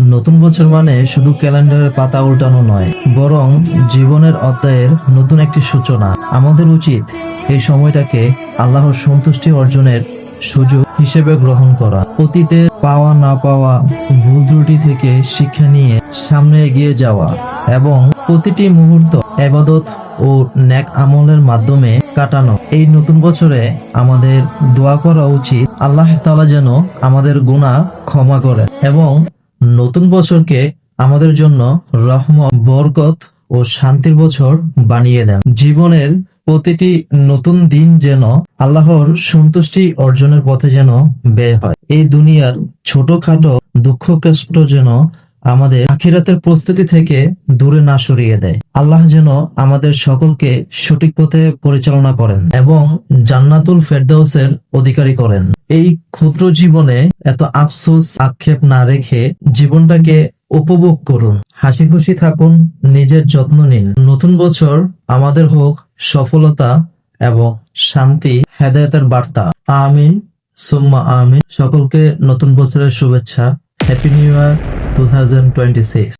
নতুন বছর মানে শুধু ক্যালেন্ডারের পাতা উল্টানো নয়, বরং জীবনের অধ্যায়ের নতুন একটি সূচনা। আমাদের উচিত এই সময়টাকে আল্লাহর সন্তুষ্টি অর্জনের সুযোগ হিসেবে গ্রহণ করা। অতীতে পাওয়া না পাওয়া ভুল ত্রুটি থেকে শিক্ষা নিয়ে সামনে এগিয়ে যাওয়া এবং প্রতিটি মুহূর্ত ইবাদত ও নেক আমলের মাধ্যমে কাটানো। এই নতুন বছরে আমাদের দোয়া করা উচিত আল্লাহ তাআলা যেন আমাদের গুনাহ ক্ষমা করেন এবং নতুন বছরকে আমাদের জন্য রহমত, বরকত ও শান্তির বছর বানিয়ে দেন। জীবনের প্রতিটি নতুন দিন যেন আল্লাহর সন্তুষ্টি অর্জনের পথে যেন ব্যয় হয়। এই দুনিয়ার ছোটখাটো দুঃখ কষ্ট যেন আমাদের আখিরাতের প্রস্তুতি থেকে দূরে না সরিয়ে দেয়। আল্লাহ যেন আমাদের সকলকে সঠিক পথে পরিচালনা করেন এবং জান্নাতুল ফেরদাউসের অধিকারী করেন। এই ক্ষুদ্র জীবনে এত আফসোস আক্ষেপ না রেখে জীবনটাকে উপভোগ করুন, হাসি খুশি থাকুন, নিজের যত্ন নিন। নতুন বছর আমাদের হোক সফলতা এবং শান্তি, হেদায়েতের বার্তা। আমিন সুম্মা আমিন। সকলকে নতুন বছরের শুভেচ্ছা। Happy new year 2026।